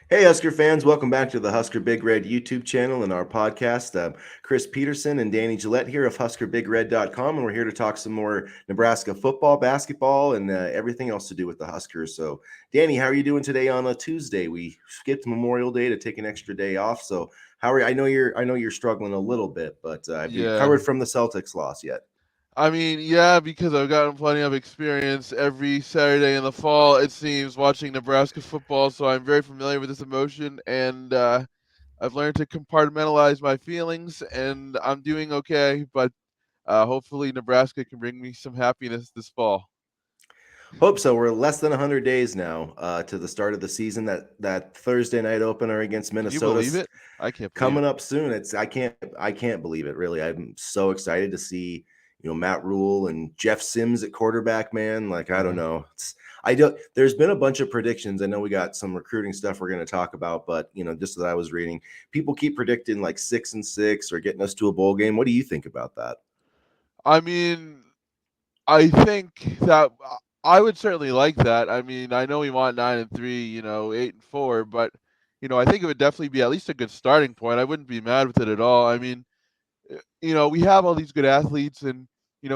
Hey, Husker fans, welcome back to the Husker Big Red YouTube channel and our podcast. Chris Peterson and Danny Gillette here of HuskerBigRed.com, and we're here to talk some more Nebraska football, basketball, and everything else to do with the Huskers. So, Danny, how are you doing today on a Tuesday? We skipped Memorial Day to take an extra day off. So, how are you? I know you're struggling a little bit, but have you Yeah. recovered from the Celtics loss yet? I mean, yeah, because I've gotten plenty of experience every Saturday in the fall, it seems, watching Nebraska football, so I'm very familiar with this emotion, and I've learned to compartmentalize my feelings, and I'm doing okay, but hopefully Nebraska can bring me some happiness this fall. Hope so. We're less than 100 days now to the start of the season. That Thursday night opener against Can you believe Minnesota's it? I can't believe it. coming up soon. I can't believe it. Really, I'm so excited to see Matt Rule and Jeff Sims at quarterback. Man, like I don't Yeah. know. I don't. There's been a bunch of predictions. I know we got some recruiting stuff we're going to talk about, but just that I was reading, people keep predicting like 6-6 or getting us to a bowl game. What do you think about that? I mean, I think that I would certainly like that. I mean, I know we want 9-3, 8-4, but I think it would definitely be at least a good starting point. I wouldn't be mad with it at all. I mean, we have all these good athletes and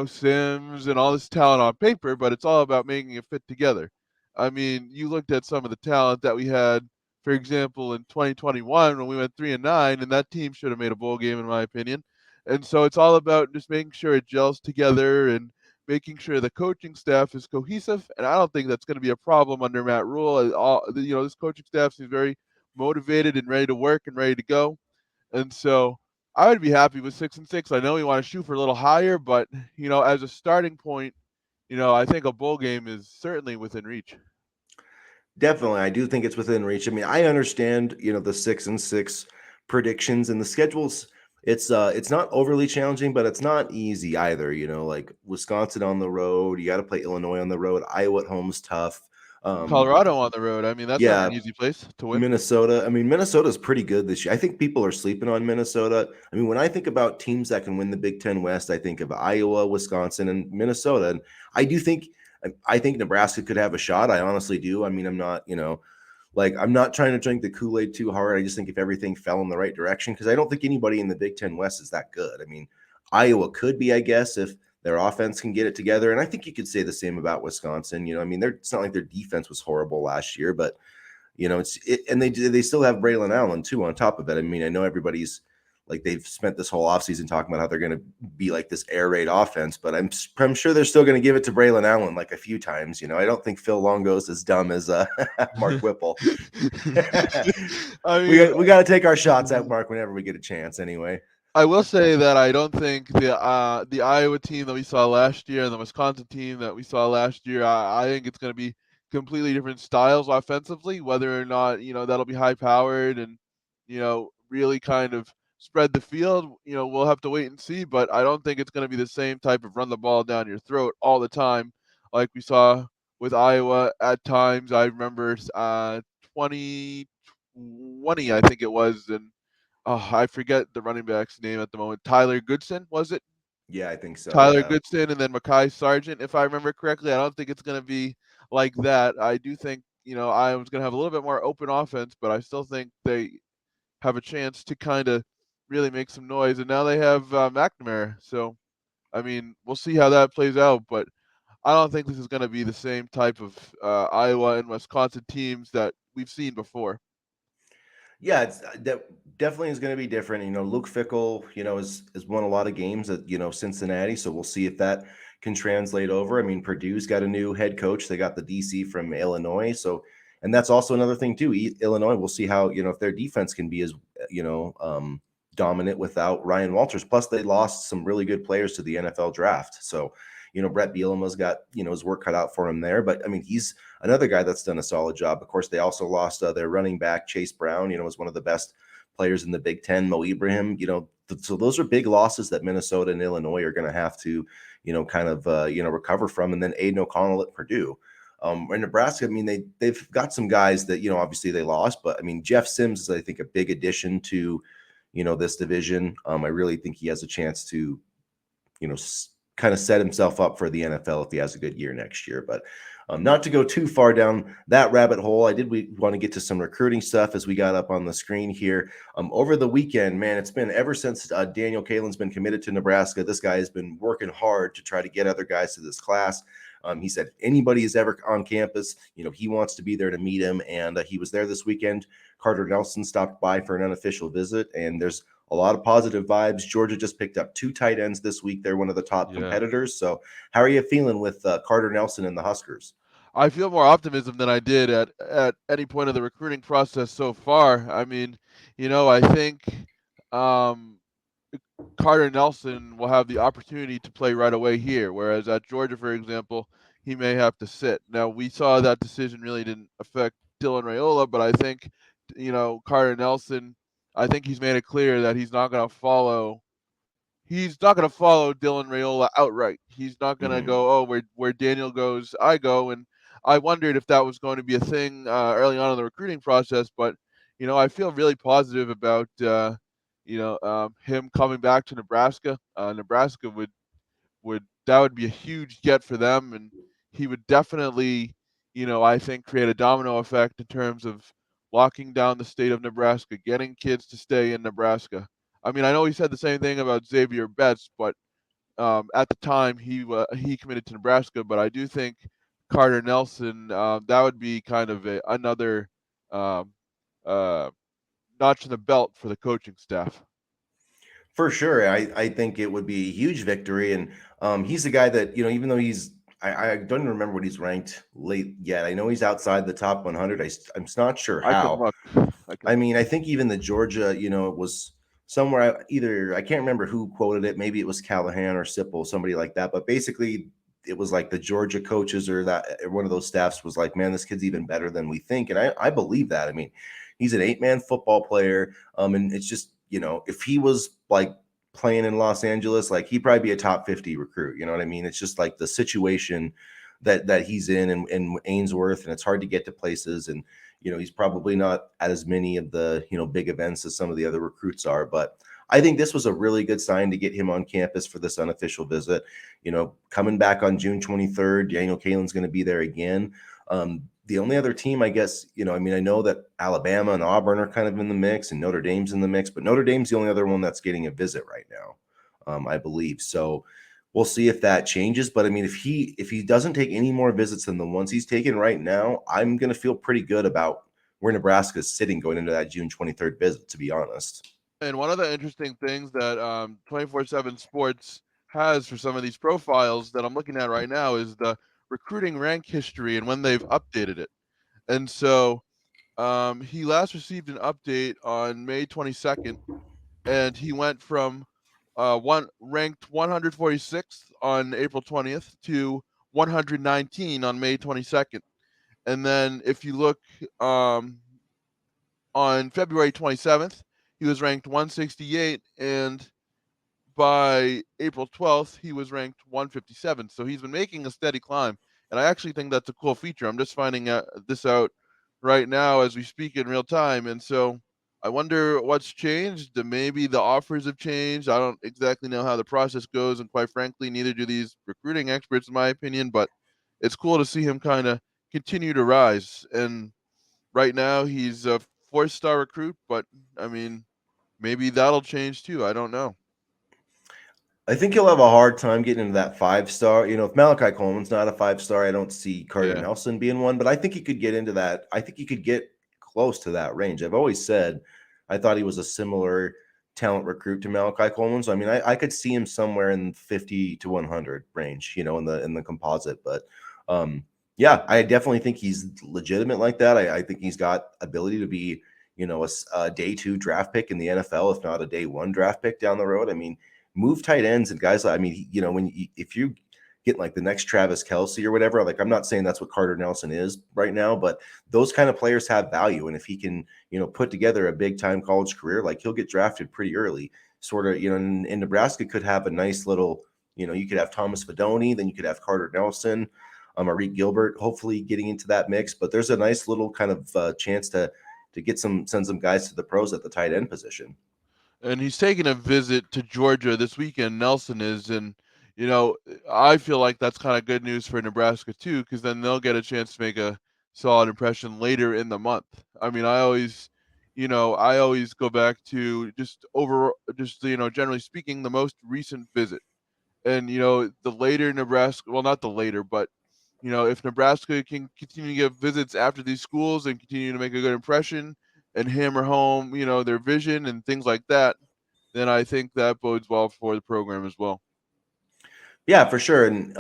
Sims and all this talent on paper, but it's all about making it fit together. I mean, you looked at some of the talent that we had, for example, in 2021 when we went 3-9, and that team should have made a bowl game, in my opinion. And so it's all about just making sure it gels together and making sure the coaching staff is cohesive. And I don't think that's going to be a problem under Matt Rule. This coaching staff seems very motivated and ready to work and ready to go. And so I would be happy with 6-6. I know we want to shoot for a little higher, but as a starting point, I think a bowl game is certainly within reach. Definitely, I do think it's within reach. I mean, I understand, the 6-6 predictions and the schedules. It's not overly challenging, but it's not easy either. Like Wisconsin on the road, you got to play Illinois on the road. Iowa at home's tough. Um, Colorado on the road. I mean, that's never yeah, an easy place to win. Minnesota. I mean, Minnesota's pretty good this year. I think people are sleeping on Minnesota. I mean, when I think about teams that can win the Big Ten West, I think of Iowa, Wisconsin, and Minnesota. And I do think I think Nebraska could have a shot. I honestly do. I mean, I'm not, like I'm not trying to drink the Kool-Aid too hard. I just think if everything fell in the right direction, because I don't think anybody in the Big Ten West is that good. I mean, Iowa could be, I guess, if their offense can get it together. And I think you could say the same about Wisconsin. I mean, it's not like their defense was horrible last year, but and they still have Braylon Allen too on top of it. I mean, I know everybody's like they've spent this whole offseason talking about how they're going to be like this air raid offense, but I'm sure they're still going to give it to Braylon Allen like a few times. I don't think Phil Longo's as dumb as Mark Whipple. I we mean, got we got to take our shots at Mark whenever we get a chance. Anyway. I will say that I don't think the Iowa team that we saw last year and the Wisconsin team that we saw last year, I think it's going to be completely different styles offensively. Whether or not that'll be high powered and really kind of spread the field, we'll have to wait and see. But I don't think it's going to be the same type of run the ball down your throat all the time like we saw with Iowa at times. I remember 2020, I think it was, and I forget the running back's name at the moment. Tyler Goodson, was it? Yeah, I think so. Tyler Yeah. Goodson and then Makai Sargent, if I remember correctly. I don't think it's going to be like that. I do think, Iowa's going to have a little bit more open offense, but I still think they have a chance to kind of really make some noise. And now they have McNamara. So, I mean, we'll see how that plays out, but I don't think this is going to be the same type of Iowa and Wisconsin teams that we've seen before. Yeah, it's that definitely is going to be different. Luke Fickle, has won a lot of games at Cincinnati, so we'll see if that can translate over. I mean, Purdue's got a new head coach. They got the DC from Illinois, so and that's also another thing too. Illinois, we'll see how if their defense can be as you know dominant without Ryan Walters. Plus, they lost some really good players to the NFL draft, so. Brett Bielema's got his work cut out for him there, but I mean he's another guy that's done a solid job. Of course, they also lost their running back Chase Brown. Was one of the best players in the Big Ten. Mo Ibrahim. So those are big losses that Minnesota and Illinois are going to have to kind of recover from. And then Aiden O'Connell at Purdue. In Nebraska, I mean they've got some guys that obviously they lost, but I mean Jeff Sims is I think a big addition to this division. I really think he has a chance to kind of set himself up for the NFL if he has a good year next year. But Not to go too far down that rabbit hole, we want to get to some recruiting stuff as we got up on the screen here. Over the weekend, man, it's been ever since Daniel Kalen's been committed to Nebraska. This guy has been working hard to try to get other guys to this class. He said anybody is ever on campus, he wants to be there to meet him. And he was there this weekend. Carter Nelson stopped by for an unofficial visit, and there's a lot of positive vibes. Georgia just picked up 2 tight ends this week. They're one of the top Yeah. competitors. So, how are you feeling with Carter Nelson and the Huskers? I feel more optimism than I did at any point of the recruiting process so far. I mean, I think um, Carter Nelson will have the opportunity to play right away here, whereas at Georgia, for example, he may have to sit. Now, we saw that decision really didn't affect Dylan Raiola, but I think, Carter Nelson, I think he's made it clear that he's not going to follow Dylan Raiola outright. He's not going to Mhm. go, oh, where Daniel goes, I go. And I wondered if that was going to be a thing early on in the recruiting process. But I feel really positive about him coming back to Nebraska. Nebraska would be a huge get for them, and he would definitely, I think create a domino effect in terms of locking down the state of Nebraska, getting kids to stay in Nebraska. I mean, I know he said the same thing about Xavier Betts, but at the time he committed to Nebraska. But I do think Carter Nelson, that would be kind of another um, uh, notch in the belt for the coaching staff. For sure. I think it would be a huge victory. And he's a guy that, even though I don't even remember what he's ranked late yet. I know he's outside the top 100. I'm not sure I can how. look. I can I look. mean, I think even the Georgia, it was somewhere either I can't remember who quoted it. Maybe it was Callahan or Sipple, somebody like that. But basically, it was like the Georgia coaches or one of those staffs was like, "Man, this kid's even better than we think," and I believe that. I mean, he's an 8-man football player, and it's just if he was like playing in Los Angeles, like he'd probably be a top 50 recruit. You know what I mean? It's just like the situation that he's in Ainsworth, and it's hard to get to places and he's probably not at as many of the, big events as some of the other recruits are. But I think this was a really good sign to get him on campus for this unofficial visit. Coming back on June 23rd, Daniel Kalen's going to be there again. The only other team, I guess, I mean, I know that Alabama and Auburn are kind of in the mix and Notre Dame's in the mix, but Notre Dame's the only other one that's getting a visit right now, I believe. So we'll see if that changes. But I mean, if he doesn't take any more visits than the ones he's taking right now, I'm going to feel pretty good about where Nebraska is sitting going into that June 23rd visit, to be honest. And one of the interesting things that 24/7 Sports has for some of these profiles that I'm looking at right now is the recruiting rank history and when they've updated it. And so he last received an update on May 22nd, and he went from one ranked 146th on April 20th to 119 on May 22nd. And then if you look on February 27th, he was ranked 168, and by April 12th, he was ranked 157. So he's been making a steady climb, and I actually think that's a cool feature. I'm just finding this out right now as we speak in real time, and so I wonder what's changed. Maybe the offers have changed. I don't exactly know how the process goes, and quite frankly, neither do these recruiting experts, in my opinion. But it's cool to see him kind of continue to rise. And right now, he's a four-star recruit, but I mean, maybe that'll change too. I don't know. I think he'll have a hard time getting into that 5-star. If Malachi Coleman's not a 5-star, I don't see Carter Yeah. Nelson being one, but I think he could get into that. I think he could get close to that range. I've always said I thought he was a similar talent recruit to Malachi Coleman. So I mean, I could see him somewhere in 50 to 100 range, in the composite. But yeah, I definitely think he's legitimate like that. I think he's got ability to be, a day 2 draft pick in the NFL, if not a day 1 draft pick down the road. I mean, move tight ends and guys. I mean, if you get like the next Travis Kelsey or whatever, like I'm not saying that's what Carter Nelson is right now, but those kind of players have value. And if he can, put together a big time college career, like he'll get drafted pretty early. Sort of, and Nebraska could have a nice little, you could have Thomas Fedoni, then you could have Carter Nelson, Arik Gilbert, hopefully getting into that mix. But there's a nice little kind of chance to send some guys to the pros at the tight end position. And he's taking a visit to Georgia this weekend. Nelson is, and you know, I feel like that's kind of good news for Nebraska too, because then they'll get a chance to make a solid impression later in the month. I mean, I always go back to just generally speaking, the most recent visit. And the later Nebraska, well, not the later, but if Nebraska can continue to get visits after these schools and continue to make a good impression and hammer home, their vision and things like that, then I think that bodes well for the program as well. Yeah, for sure. And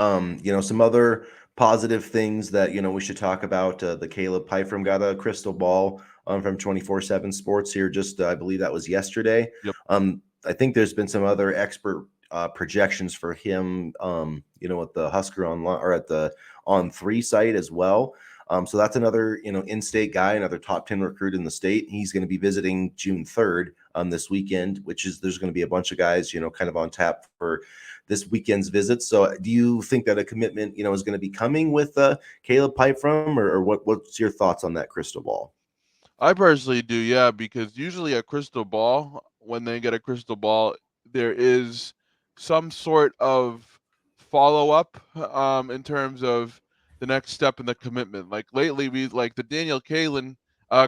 some other positive things that we should talk about. The Caleb Pyfrom got a crystal ball from 24/7 Sports here. Just I believe that was yesterday. Yep. I think there's been some other expert projections for him. At the Husker online or at the On3 site as well. So that's another in-state guy, another top 10 recruit in the state. He's going to be visiting June 3rd this weekend, which is there's going to be a bunch of guys kind of on tap for this weekend's visit. So do you think that a commitment, is going to be coming with Caleb Pipe from, or what's your thoughts on that crystal ball? I personally do, yeah, because usually a crystal ball, when they get a crystal ball, there is some sort of follow up in terms of the next step in the commitment. Like lately, we like the Daniel Kalen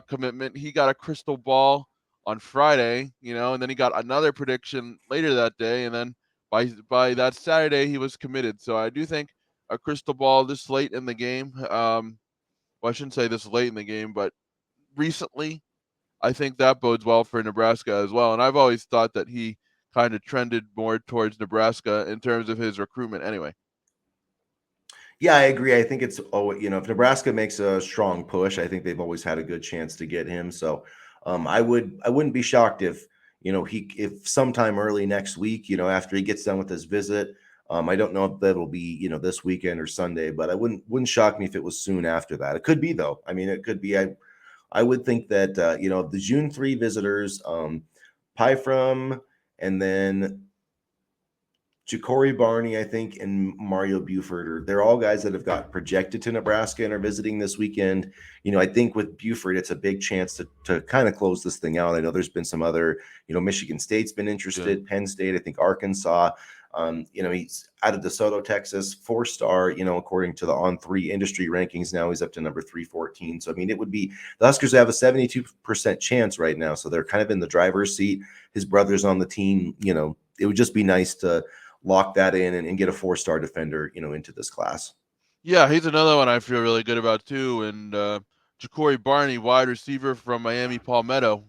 commitment. He got a crystal ball on Friday, and then he got another prediction later that day, and then by that Saturday he was committed. So I do think a crystal ball this late in the game. Well, I shouldn't say this late in the game, but recently, I think that bodes well for Nebraska as well. And I've always thought that he kind of trended more towards Nebraska in terms of his recruitment anyway. Yeah, I agree. I think it's if Nebraska makes a strong push, I think they've always had a good chance to get him. So I wouldn't be shocked if if sometime early next week, after he gets done with his visit. I don't know if that'll be this weekend or Sunday, but I wouldn't shock me if it was soon after that. It could be though. I mean, it could be. I would think that the June 3 visitors, Pie from, and then Ja'Cory Barney, I think, and Mario Buford they're all guys that have got projected to Nebraska and are visiting this weekend. I think with Buford, it's a big chance to kind of close this thing out. I know there's been some other, Michigan State's been Yeah. interested, Penn State, I think Arkansas. He's out of DeSoto, Texas, 4-star, according to the On3 industry rankings. Now he's up to number 314. So, I mean, it would be the Huskers have a 72% chance right now. So they're kind of in the driver's seat. His brother's on the team. It would just be nice to lock that in and get a 4-star defender, into this class. Yeah, he's another one I feel really good about too. And Ja'Cory Barney, wide receiver from Miami Palmetto,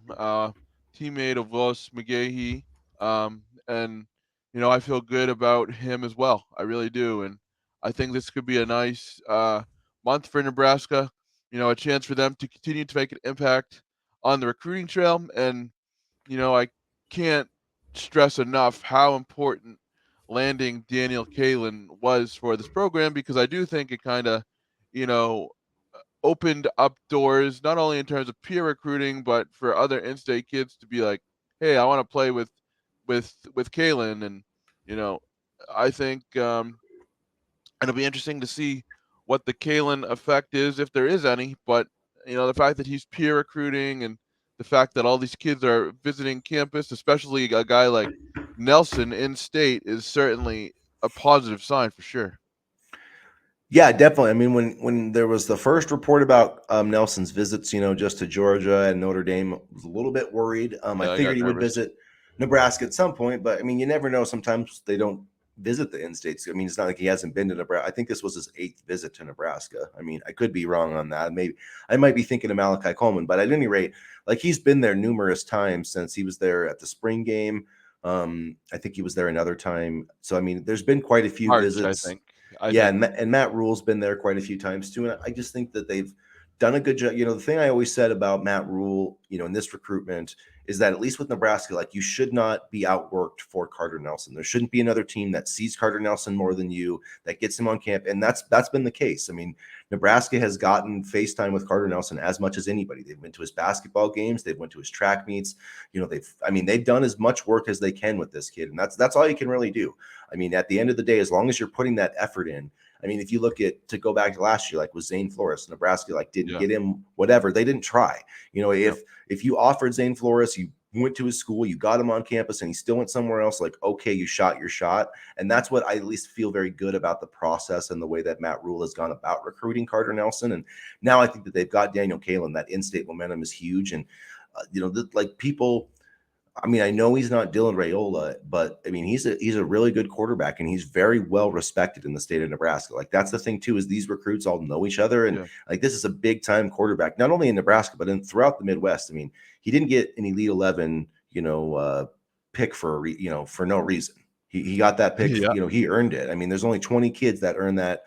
teammate of Willis McGahee. And I feel good about him as well. I really do. And I think this could be a nice month for Nebraska. A chance for them to continue to make an impact on the recruiting trail. And I can't stress enough how important landing Daniel Kalen was for this program, because I do think it kind of, you know, opened up doors not only in terms of peer recruiting, but for other in-state kids to be like, "Hey, I want to play with Kalen," and you know, I think it'll be interesting to see what the Kalen effect is, if there is any. But the fact that he's peer recruiting and the fact that all these kids are visiting campus, especially a guy like Nelson in state, is certainly a positive sign for sure. Yeah, definitely. I mean, when there was the first report about Nelson's visits, just to Georgia and Notre Dame, I was a little bit worried. I Yeah, I figured got he would nervous. visit Nebraska at some point, but I mean, you never know. Sometimes they don't visit the in-states. I mean, it's not like he hasn't been to Nebraska. I think this was his 8th visit to Nebraska. I mean, I could be wrong on that. Maybe I might be thinking of Malachi Coleman, but at any rate, like he's been there numerous times since he was there at the spring game. I think he was there another time. So I mean, there's been quite a few March, I visits. think. I Yeah, think. and Matt Rule's been there quite a few times too, and I just think that they've done a good job. The thing I always said about Matt Rule, in this recruitment is that at least with Nebraska, like you should not be outworked for Carter Nelson. There shouldn't be another team that sees Carter Nelson more than you, that gets him on camp, and that's been the case. I mean, Nebraska has gotten FaceTime with Carter Nelson as much as anybody. They've been to his basketball games, they've went to his track meets. They've done as much work as they can with this kid, and that's all you can really do. I mean, at the end of the day, as long as you're putting that effort in, I mean, if you look at to go back to last year, like with Zane Flores, Nebraska like didn't Yeah. get him whatever. They didn't try. Yep. If you offered Zane Flores, you went to his school, you got him on campus, and he still went somewhere else, like, okay, you shot your shot. And that's what I at least feel very good about the process and the way that Matt Rule has gone about recruiting Carter Nelson. And now I think that they've got Daniel Kalen. That in-state momentum is huge. And, like people, I mean, I know he's not Dylan Raiola, but I mean, he's a really good quarterback, and he's very well respected in the state of Nebraska. Like that's the thing too, is these recruits all know each other, and Yeah. like this is a big time quarterback, not only in Nebraska but in throughout the Midwest. I mean, he didn't get an Elite 11, pick for for no reason. He got that pick, Yeah. he earned it. I mean, there's only 20 kids that earn that.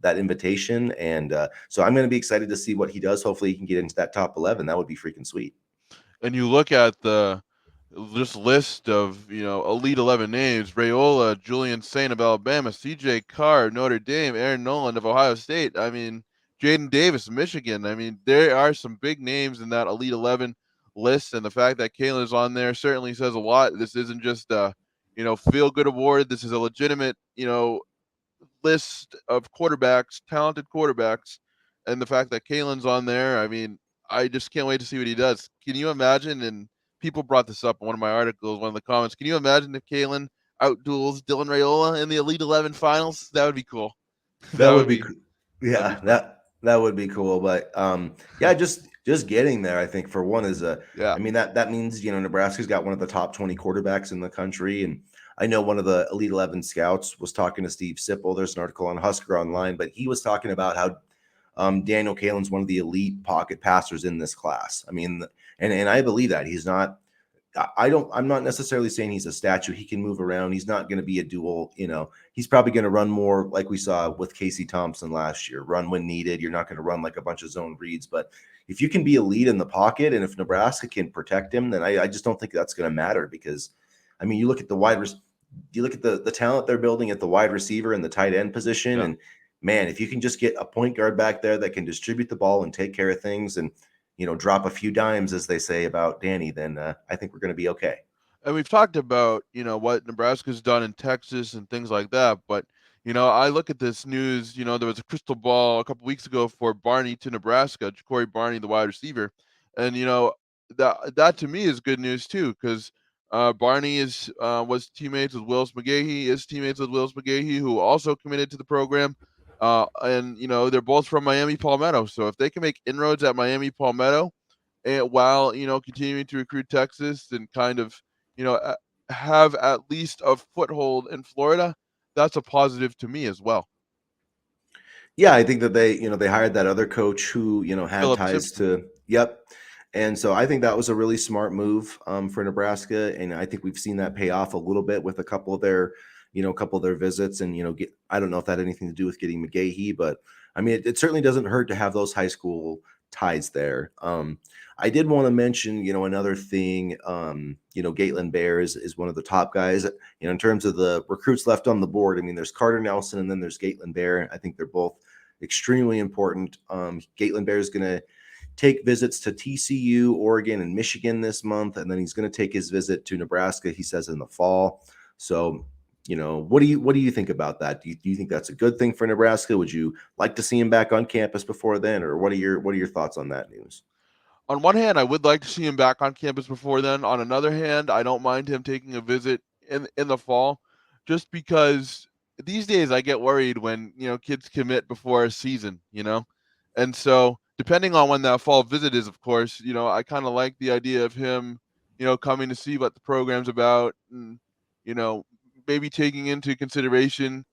That invitation, and so I'm going to be excited to see what he does. Hopefully, he can get into that top 11. That would be freaking sweet. And you look at the this list of, Elite 11 names: Raiola, Julian Saint of Alabama, CJ Carr, Notre Dame, Aaron Noland of Ohio State. I mean, Jaden Davis, Michigan. I mean, there are some big names in that Elite 11 list, and the fact that Kalen is on there certainly says a lot. This isn't just a, feel good award. This is a legitimate, list of quarterbacks, talented quarterbacks, and the fact that Kalen's on there, I mean, I just can't wait to see what he does. Can you imagine? And people brought this up in one of my articles, one of the comments. Can you imagine if Kalen outduels Dylan Raiola in the Elite 11 finals? That would be cool. That that would would be, be that'd be yeah, fun. that would be cool. But yeah, just getting there, I think for one is Yeah, I mean that means Nebraska's got one of the top 20 quarterbacks in the country, and I know one of the Elite 11 scouts was talking to Steve Sipple. There's an article on Husker Online, but he was talking about how Daniel Kalen's one of the elite pocket passers in this class. I mean, and I believe that he's not. I'm not necessarily saying he's a statue. He can move around. He's not going to be a dual, he's probably going to run more like we saw with Casey Thompson last year, run when needed. You're not going to run like a bunch of zone reads, but if you can be a lead in the pocket and if Nebraska can protect him, then I just don't think that's going to matter because, I mean, you look at you look at the talent they're building at the wide receiver and the tight end position. yeah. And man, if you can just get a point guard back there that can distribute the ball and take care of things and, drop a few dimes, as they say about Danny, then I think we're going to be okay. And we've talked about, what Nebraska's done in Texas and things like that. But, I look at this news, there was a crystal ball a couple weeks ago for Barney to Nebraska, Ja'Cory Barney, the wide receiver. And, that to me is good news too, because Barney was teammates with Willis McGahee, is teammates with Willis McGahee, who also committed to the program. And, they're both from Miami Palmetto. So if they can make inroads at Miami Palmetto, and while continuing to recruit Texas and kind of have at least a foothold in Florida, that's a positive to me as well. Yeah, I think that they hired that other coach who, had Philip ties Simpson. to, yep. And so I think that was a really smart move for Nebraska. And I think we've seen that pay off a little bit with a couple of their visits. And, I don't know if that had anything to do with getting McGahee, but I mean, it certainly doesn't hurt to have those high school ties there. I did want to mention, another thing, Gatelin Bear is one of the top guys, in terms of the recruits left on the board. I mean, there's Carter Nelson and then there's Gatelin Bear. I think they're both extremely important. Gatelin Bear is going to take visits to TCU, Oregon, and Michigan this month, and then he's going to take his visit to Nebraska, he says, in the fall. So, what do you think about that? Do you think that's a good thing for Nebraska? Would you like to see him back on campus before then, or what are your thoughts on that news? On one hand, I would like to see him back on campus before then. On another hand, I don't mind him taking a visit in the fall, just because these days I get worried when kids commit before a season, and so depending on when that fall visit is, of course, I kind of like the idea of him, coming to see what the program's about, and you know maybe taking into consideration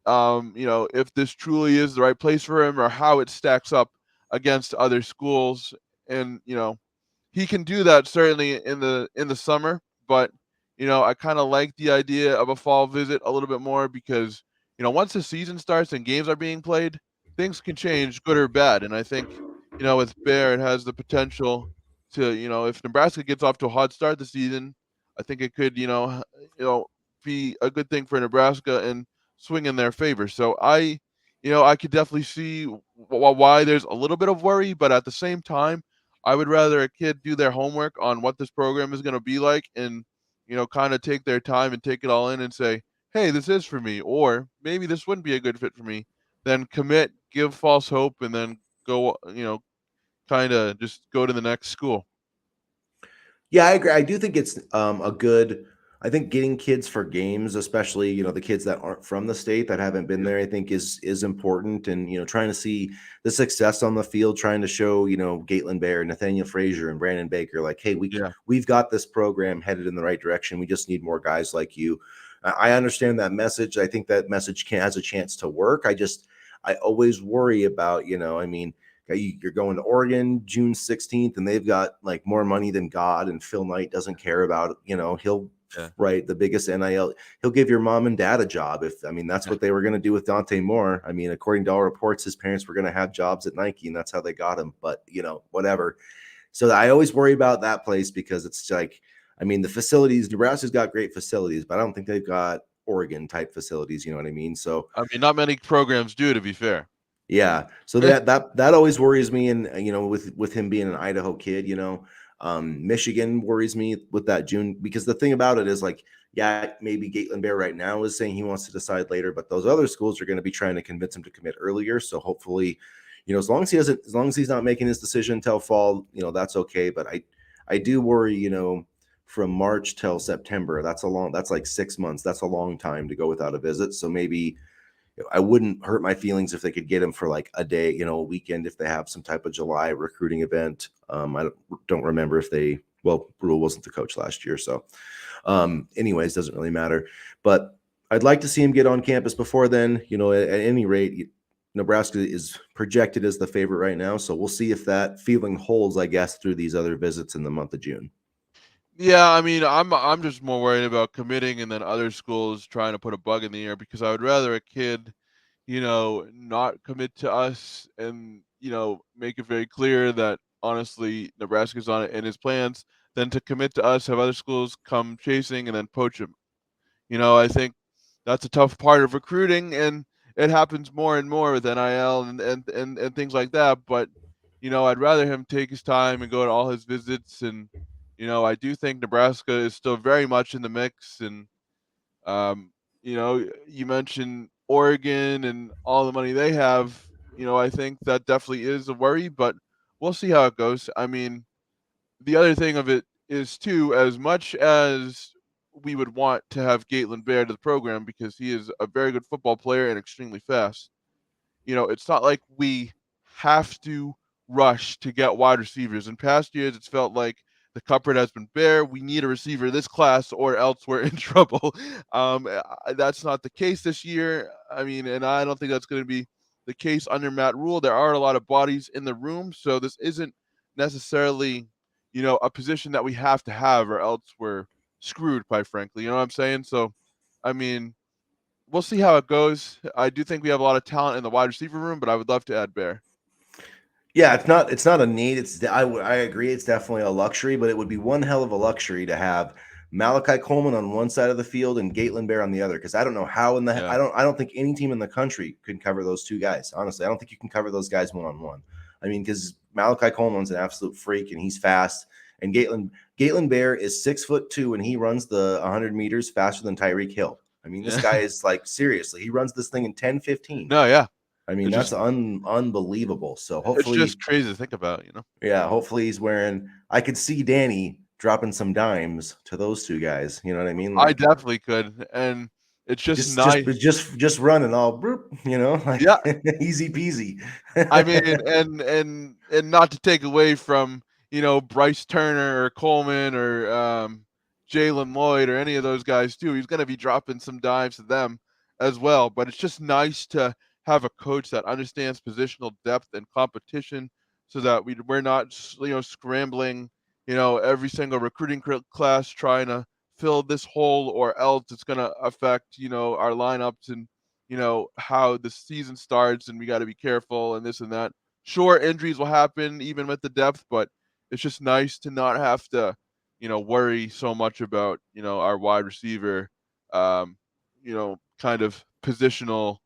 if this truly is the right place for him or how it stacks up against other schools. And he can do that certainly in the summer, but I kind of like the idea of a fall visit a little bit more because once the season starts and games are being played, things can change, good or bad. And I think with Bear, it has the potential to if Nebraska gets off to a hot start this season, I think it could be a good thing for Nebraska and swing in their favor. So I could definitely see why there's a little bit of worry, but at the same time, I would rather a kid do their homework on what this program is going to be like and kind of take their time and take it all in and say, "Hey, this is for me," or maybe this wouldn't be a good fit for me. Then commit, give false hope, and then go, kind of just go to the next school. Yeah, I agree. I do think it's a good. I think getting kids for games, especially the kids that aren't from the state that haven't been Yeah, there, I think is important. And trying to see the success on the field, trying to show Gatelin Bear, Nathaniel Frazier, and Brandon Baker, like, hey, yeah, we've got this program headed in the right direction. We just need more guys like you. I understand that message. I think that message has a chance to work. I always worry about I mean you're going to Oregon June 16th, and they've got like more money than God. And Phil Knight doesn't care about, he'll yeah, write the biggest NIL. He'll give your mom and dad a job. I mean, that's yeah. what they were going to do with Dante Moore. I mean, according to all reports, his parents were going to have jobs at Nike, and that's how they got him. But, whatever. So I always worry about that place because it's like, I mean, the facilities, Nebraska's got great facilities, but I don't think they've got Oregon type facilities. You know what I mean? So I mean, not many programs do, to be fair. yeah, so that always worries me, and with him being an Idaho kid, Michigan worries me with that June because the thing about it is like, yeah, maybe Gatelin Bear right now is saying he wants to decide later, but those other schools are going to be trying to convince him to commit earlier. So hopefully, as long as he's not making his decision until fall, that's okay. But I do worry, from March till September, that's like 6 months. That's a long time to go without a visit. So maybe I wouldn't hurt my feelings if they could get him for like a day, a weekend, if they have some type of July recruiting event. I don't remember if Brule wasn't the coach last year. So, anyways, doesn't really matter. But I'd like to see him get on campus before then. At any rate, Nebraska is projected as the favorite right now. So we'll see if that feeling holds, I guess, through these other visits in the month of June. Yeah, I mean, I'm just more worried about committing and then other schools trying to put a bug in the ear because I would rather a kid, not commit to us and, make it very clear that honestly Nebraska's on it in his plans than to commit to us, have other schools come chasing and then poach him. I think that's a tough part of recruiting, and it happens more and more with NIL and things like that. But I'd rather him take his time and go to all his visits. And I do think Nebraska is still very much in the mix. And you mentioned Oregon and all the money they have. I think that definitely is a worry, but we'll see how it goes. I mean, the other thing of it is too, as much as we would want to have Gatelin Bear to the program because he is a very good football player and extremely fast, it's not like we have to rush to get wide receivers. In past years, it's felt like the cupboard has been bare. We need a receiver this class, or else we're in trouble. That's not the case this year. I mean, and I don't think that's going to be the case under Matt Rule. There are a lot of bodies in the room, so this isn't necessarily, a position that we have to have, or else we're screwed. Quite frankly, you know what I'm saying? So, I mean, we'll see how it goes. I do think we have a lot of talent in the wide receiver room, but I would love to add Bear. Yeah, it's not a need. I agree. It's definitely a luxury, but it would be one hell of a luxury to have Malachi Coleman on one side of the field and Gatelin Bear on the other. Because I don't know how in the Yeah. I don't think any team in the country can cover those two guys. Honestly, I don't think you can cover those guys one on one. I mean, because Malachi Coleman's an absolute freak and he's fast, and Gatelin Bear is 6'2" and he runs the 100 meters faster than Tyreek Hill. I mean, this Yeah. guy is like seriously, he runs this thing in 10:15. No, yeah. I mean, It's that's just unbelievable. So it's just hopefully, crazy to think about. yeah, hopefully he's wearing. I could see Danny dropping some dimes to those two guys. You know what I mean? I Like definitely could, and it's just just just nice. just just running all bloop, like Yeah, easy peasy. I mean, and not to take away from, Bryce Turner or Coleman or, Jalen Lloyd or any of those guys too. He's gonna be dropping some dimes to them as well, but it's just nice to have a coach that understands positional depth and competition so that we're not, scrambling, every single recruiting class trying to fill this hole, or else it's gonna affect, our lineups and how the season starts, and we got to be careful and this and that. Sure, injuries will happen even with the depth, but it's just nice to not have to, worry so much about, our wide receiver, um, kind of positional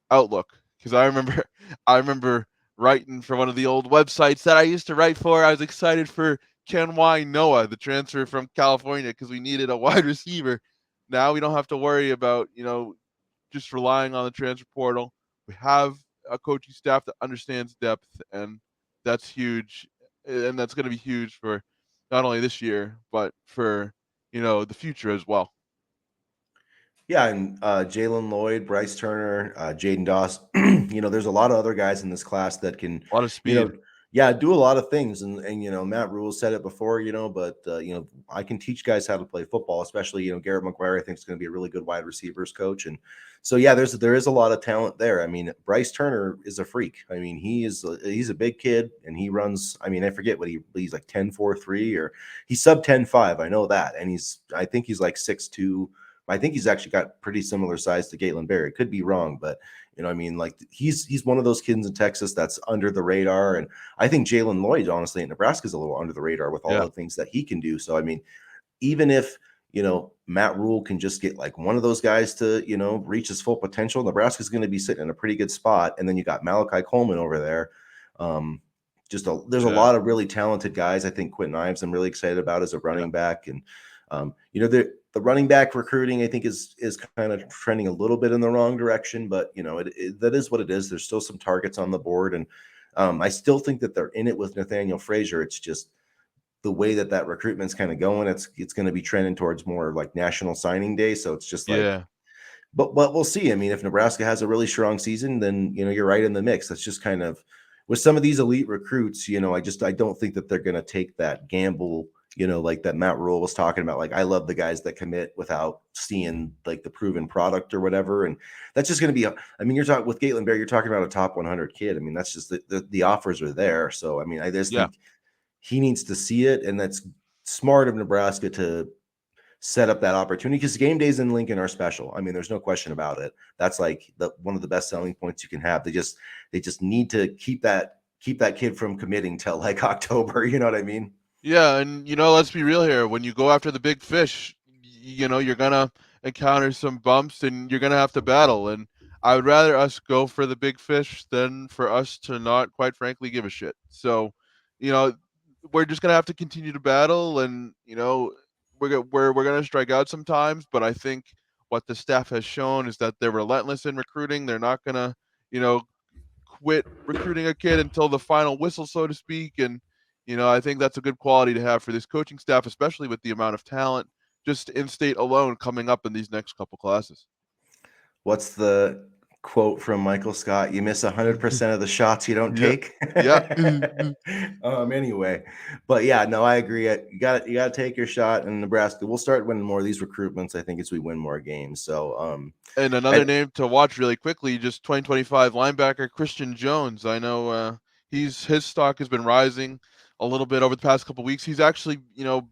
outlook. Because I remember, I remember writing for one of the old websites that I used to write for. I was excited for Ken Y. Noah, the transfer from California, because we needed a wide receiver. Now we don't have to worry about, just relying on the transfer portal. We have a coaching staff that understands depth, and that's huge. And that's going to be huge for not only this year, but for, the future as well. Yeah, and Jalen Lloyd, Bryce Turner, Jaden Doss. There's a lot of other guys in this class that can, A lot of you know, speed. yeah, do a lot of things. And Matt Rule said it before, but I can teach guys how to play football. Especially, Garrett McGuire, I think is going to be a really good wide receivers coach. And so yeah, there is a lot of talent there. I mean, Bryce Turner is a freak. I mean, he's a big kid and he runs. I mean, I forget what he's like 10.43 or he's sub 10.5. I know that, and I think he's like 6'2". I think he's actually got pretty similar size to Galen Berry. Could be wrong, but I mean, like he's one of those kids in Texas that's under the radar, and I think Jalen Lloyd, honestly, in Nebraska is a little under the radar with all Yeah. the things that he can do. So I mean, even if Matt Rule can just get like one of those guys to reach his full potential, Nebraska's going to be sitting in a pretty good spot. And then you got Malachi Coleman over there. Um, there's a Yeah. lot of really talented guys. I think Quentin Ives I'm really excited about as a Yeah. running back, and the running back recruiting I think is kind of trending a little bit in the wrong direction, but that is what it is. There's still some targets on the board, and I still think that they're in it with Nathaniel Frazier. It's just the way that recruitment's kind of going. It's going to be trending towards more like national signing day. So it's just like, Yeah. but we'll see. I mean, if Nebraska has a really strong season, then you're right in the mix. That's just kind of with some of these elite recruits. I don't think that they're going to take that gamble. Like that Matt Rule was talking about. Like I love the guys that commit without seeing like the proven product or whatever. And that's just going to be. I mean, you're talking with Galen Bear. You're talking about a top 100 kid. I mean, that's just the offers are there. So I mean, I just Yeah. think he needs to see it, and that's smart of Nebraska to set up that opportunity because game days in Lincoln are special. I mean, there's no question about it. That's like one of the best selling points you can have. They just need to keep that kid from committing till like October. You know what I mean? Yeah, and let's be real here. When you go after the big fish, you're gonna encounter some bumps and you're gonna have to battle. And I would rather us go for the big fish than for us to not, quite frankly, give a shit. So, you know, we're just gonna have to continue to battle, and we're gonna strike out sometimes. But I think what the staff has shown is that they're relentless in recruiting. They're not gonna, you know, quit recruiting a kid until the final whistle, so to speak. And, I think that's a good quality to have for this coaching staff, especially with the amount of talent just in state alone coming up in these next couple classes. What's the quote from Michael Scott? You miss 100% of the shots you don't Yeah. take. Yeah. Anyway, but yeah, no, I agree. You got to take your shot in Nebraska. We'll start winning more of these recruitments, I think, as we win more games. So, And another I, name to watch really quickly, just 2025 linebacker Christian Jones. I know his stock has been rising a little bit over the past couple weeks. He's actually,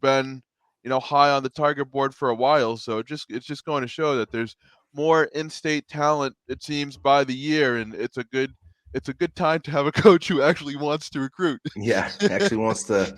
been, high on the target board for a while. So it's just going to show that there's more in-state talent, it seems, by the year, and it's a good time to have a coach who actually wants to recruit. Yeah, actually wants to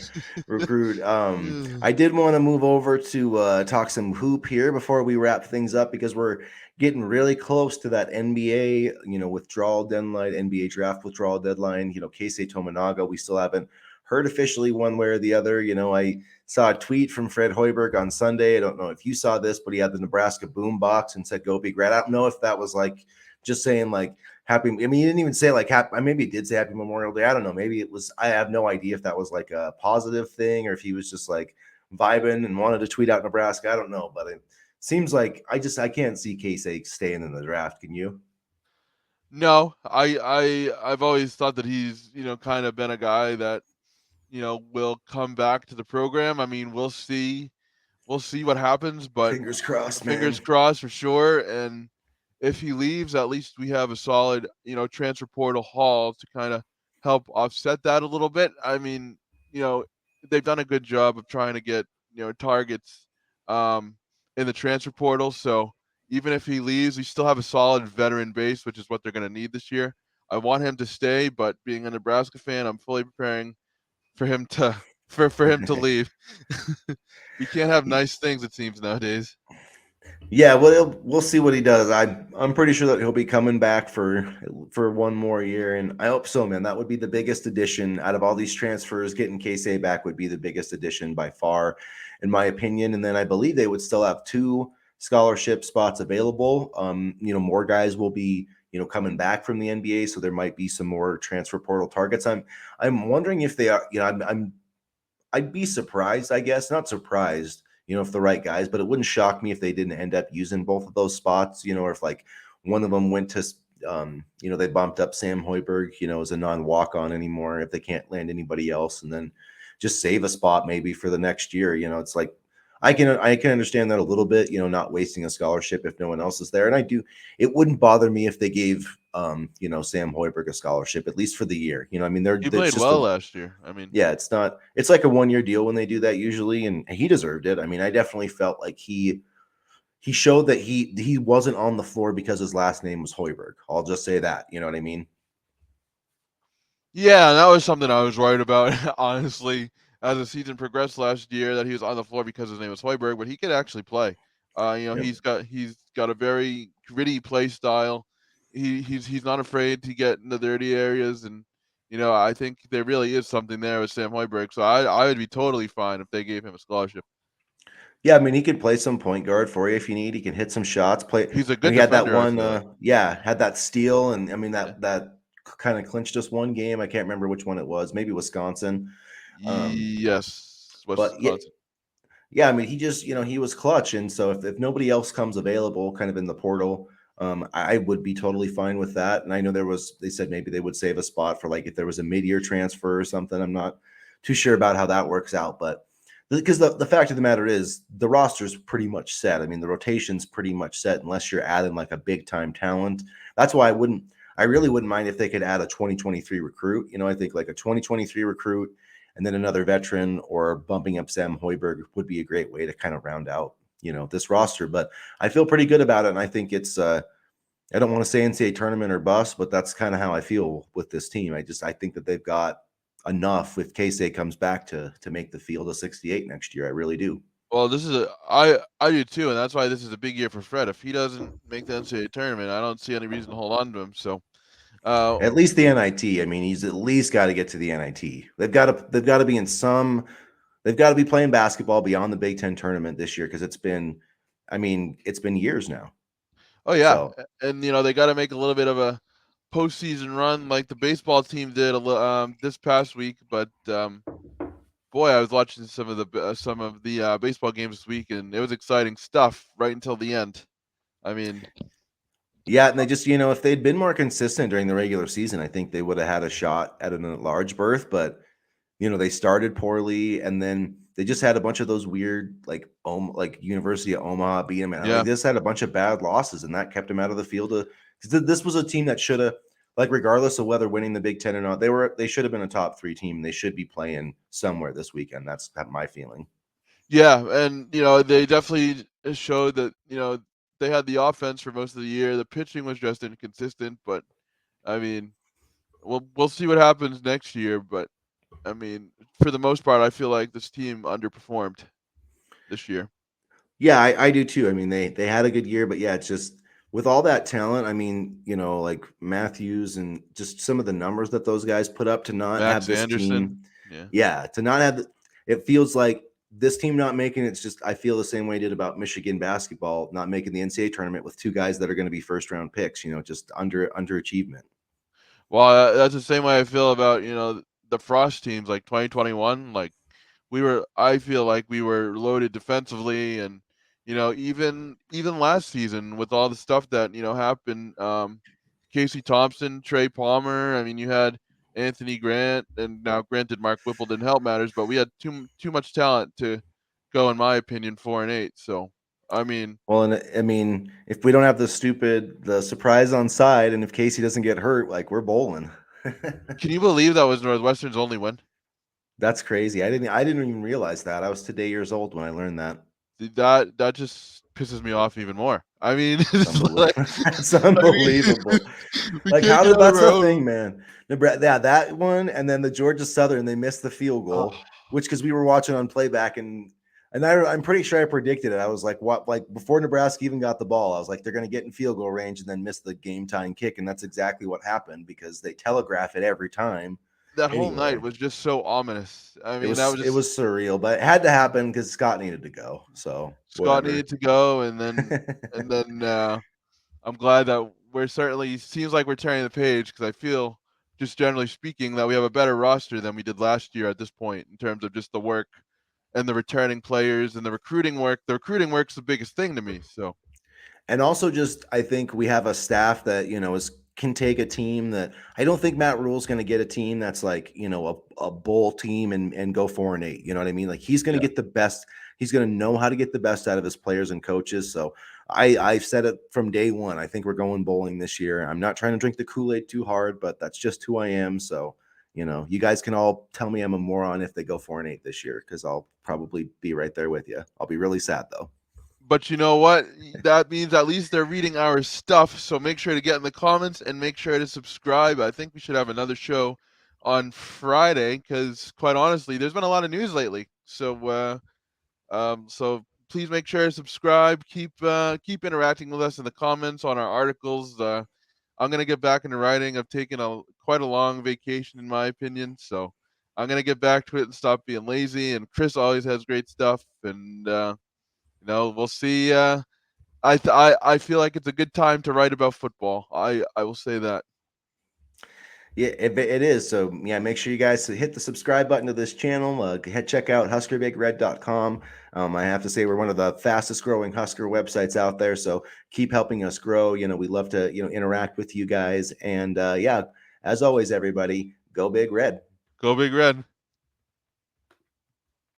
recruit. I did want to move over to talk some hoop here before we wrap things up because we're getting really close to that NBA, withdrawal deadline, NBA draft withdrawal deadline. Keisei Tominaga, we still haven't heard officially one way or the other. I saw a tweet from Fred Hoiberg on Sunday. I don't know if you saw this, but he had the Nebraska boom box and said, "Go Big Red." I don't know if that was like just saying like happy. I mean, he didn't even say like happy. Maybe he did say Happy Memorial Day. I don't know. Maybe it was. I have no idea if that was like a positive thing or if he was just like vibing and wanted to tweet out Nebraska. I don't know, but it seems like I can't see Casey staying in the draft. Can you? No, I've always thought that he's, kind of been a guy that, will come back to the program. I mean, we'll see what happens, but Fingers crossed, fingers man. crossed for sure. And if he leaves, at least we have a solid, transfer portal haul to kind of help offset that a little bit. I mean, you know, they've done a good job of trying to get, targets um, in the transfer portal. So even if he leaves, we still have a solid veteran base, which is what they're going to need this year. I want him to stay, but being a Nebraska fan, I'm fully preparing for him to for him to leave. We can't have nice things, it seems, nowadays. Yeah, well, we'll see what he does. I'm pretty sure that he'll be coming back for one more year, and I hope so, man. That would be the biggest addition out of all these transfers. Getting Casey back would be the biggest addition by far, in my opinion. And then I believe they would still have two scholarship spots available. More guys will be coming back from the NBA, so there might be some more transfer portal targets. I'm wondering if they are. I'm I'd be surprised, I guess. Not surprised, if the right guys, but it wouldn't shock me if they didn't end up using both of those spots, or if like one of them went to, they bumped up Sam Hoiberg, as a non-walk on anymore if they can't land anybody else, and then just save a spot maybe for the next year. It's like I can understand that a little bit, not wasting a scholarship if no one else is there. And I do, it wouldn't bother me if they gave Sam Hoiberg a scholarship, at least for the year. I mean, He it's played just well a last year. I mean, yeah, it's like a 1 year deal when they do that usually, and he deserved it. I mean, I definitely felt like he showed that he wasn't on the floor because his last name was Hoiberg. I'll just say that. You know what I mean? yeah, that was something I was worried about, honestly, as the season progressed last year, that he was on the floor because his name was Hoiberg, but he could actually play. Yep. He's got a very gritty play style. He's not afraid to get in the dirty areas, and I think there really is something there with Sam Hoiberg. So I would be totally fine if they gave him a scholarship. Yeah, I mean, he can play some point guard for you if you need. He can hit some shots. He's a He good had that defender, I one. feel like. Yeah, had that steal, and I mean Yeah. that kind of clinched us one game. I can't remember which one it was. Maybe Wisconsin. Um, Yes, but yeah, Wisconsin. yeah, I mean, he just, he was clutch. And so if nobody else comes available kind of in the portal, I would be totally fine with that. And I know they said maybe they would save a spot for like if there was a mid year transfer or something. I'm not too sure about how that works out. But because the fact of the matter is the roster's pretty much set. I mean, the rotation's pretty much set unless you're adding like a big time talent. That's why I really wouldn't mind if they could add a 2023 recruit. I think like a 2023 recruit and then another veteran or bumping up Sam Hoiberg would be a great way to kind of round out, this roster. But I feel pretty good about it. And I think it's, I don't want to say NCAA tournament or bust, but that's kind of how I feel with this team. I think that they've got enough if K-State comes back to make the field of 68 next year. I really do. Well, I do too, and that's why this is a big year for Fred. If he doesn't make the NCAA tournament, I don't see any reason to hold on to him. So, uh, At least the NIT. I mean, he's at least got to get to the NIT. They've got to be in some. They've got to be playing basketball beyond the Big Ten tournament this year because it's been years now. oh yeah, So and they got to make a little bit of a postseason run like the baseball team did this past week. But boy, I was watching some of the baseball games this week, and it was exciting stuff right until the end. I mean, yeah, and they just, if they'd been more consistent during the regular season, I think they would have had a shot at an at-large berth. But they started poorly, and then they just had a bunch of those weird, like University of Omaha beat them, and like yeah. this had a bunch of bad losses, and that kept them out of the field. This was a team that should have, like, regardless of whether winning the Big Ten or not, they should have been a top three team. They should be playing somewhere this weekend. That's my feeling. Yeah, and they definitely showed that they had the offense for most of the year. The pitching was just inconsistent, but I mean, we'll see what happens next year. But I mean, for the most part, I feel like this team underperformed this year. Yeah, I do too. I mean, they had a good year, but yeah, it's just with all that talent. I mean, like Matthews and just some of the numbers that those guys put up to not have Max this Anderson, team. yeah. Yeah, to not have it feels like this team not making it's just I feel the same way I did about Michigan basketball not making the NCAA tournament with two guys that are going to be first round picks. Just underachievement. Well, that's the same way I feel about the Frost teams like 2021. Like I feel like we were loaded defensively, and even last season with all the stuff that happened. Casey Thompson, Trey Palmer. I mean, you had Anthony Grant, and now granted, Mark Whipple didn't help matters, but we had too much talent to go, in my opinion, 4-8. So, I mean, Well, and I mean, if we don't have the surprise on side, and if Casey doesn't get hurt, like we're bowling. can you believe that was Northwestern's only win? That's crazy. I didn't even realize that. I was today years old when I learned that. That just pisses me off even more. I mean, It's it's like, unbelievable. That's I mean, unbelievable. we Like can't how get did out of that's our the own. thing, man. Nebraska, yeah, that one, and then the Georgia Southern, they missed the field Oh, goal, which because we were watching on playback and I'm pretty sure I predicted it. I was like, what? Like before Nebraska even got the ball, I was like, they're going to get in field goal range and then miss the game tying kick, and that's exactly what happened because they telegraph it every time. that whole night Anyway, was just so ominous. I it mean, that was was it just was surreal, but it had to happen because Scott needed to go. So Scott whatever. needed to go, and then I'm glad that we're certainly seems like we're turning the page because I feel just generally speaking, that we have a better roster than we did last year at this point in terms of just the work and the returning players and the recruiting work. The recruiting work's the biggest thing to me. So And also, just I think we have a staff that is can take a team that I don't think Matt Rule's going to get a team that's like a bowl team and go 4-8. You know what I mean? Like he's going to yeah. get the best. He's going to know how to get the best out of his players and coaches. So I've said it from day one. I think we're going bowling this year. I'm not trying to drink the Kool-Aid too hard, but that's just who I am. So you guys can all tell me I'm a moron if they go 4-8 this year because I'll probably be right there with you. I'll be really sad though. But you know what? That means at least they're reading our stuff. So make sure to get in the comments and make sure to subscribe. I think we should have another show on Friday because, quite honestly, there's been a lot of news lately. So please make sure to subscribe. Keep interacting with us in the comments on our articles. I'm gonna get back into writing. I've taken quite a long vacation, in my opinion. So I'm gonna get back to it and stop being lazy. And Chris always has great stuff. And we'll see. I feel like it's a good time to write about football. I will say that. Yeah, it is. So yeah, make sure you guys hit the subscribe button to this channel. Check out huskerbigred.com. I have to say we're one of the fastest growing Husker websites out there. So keep helping us grow. We love to interact with you guys. And yeah, as always, everybody, go Big Red. Go Big Red.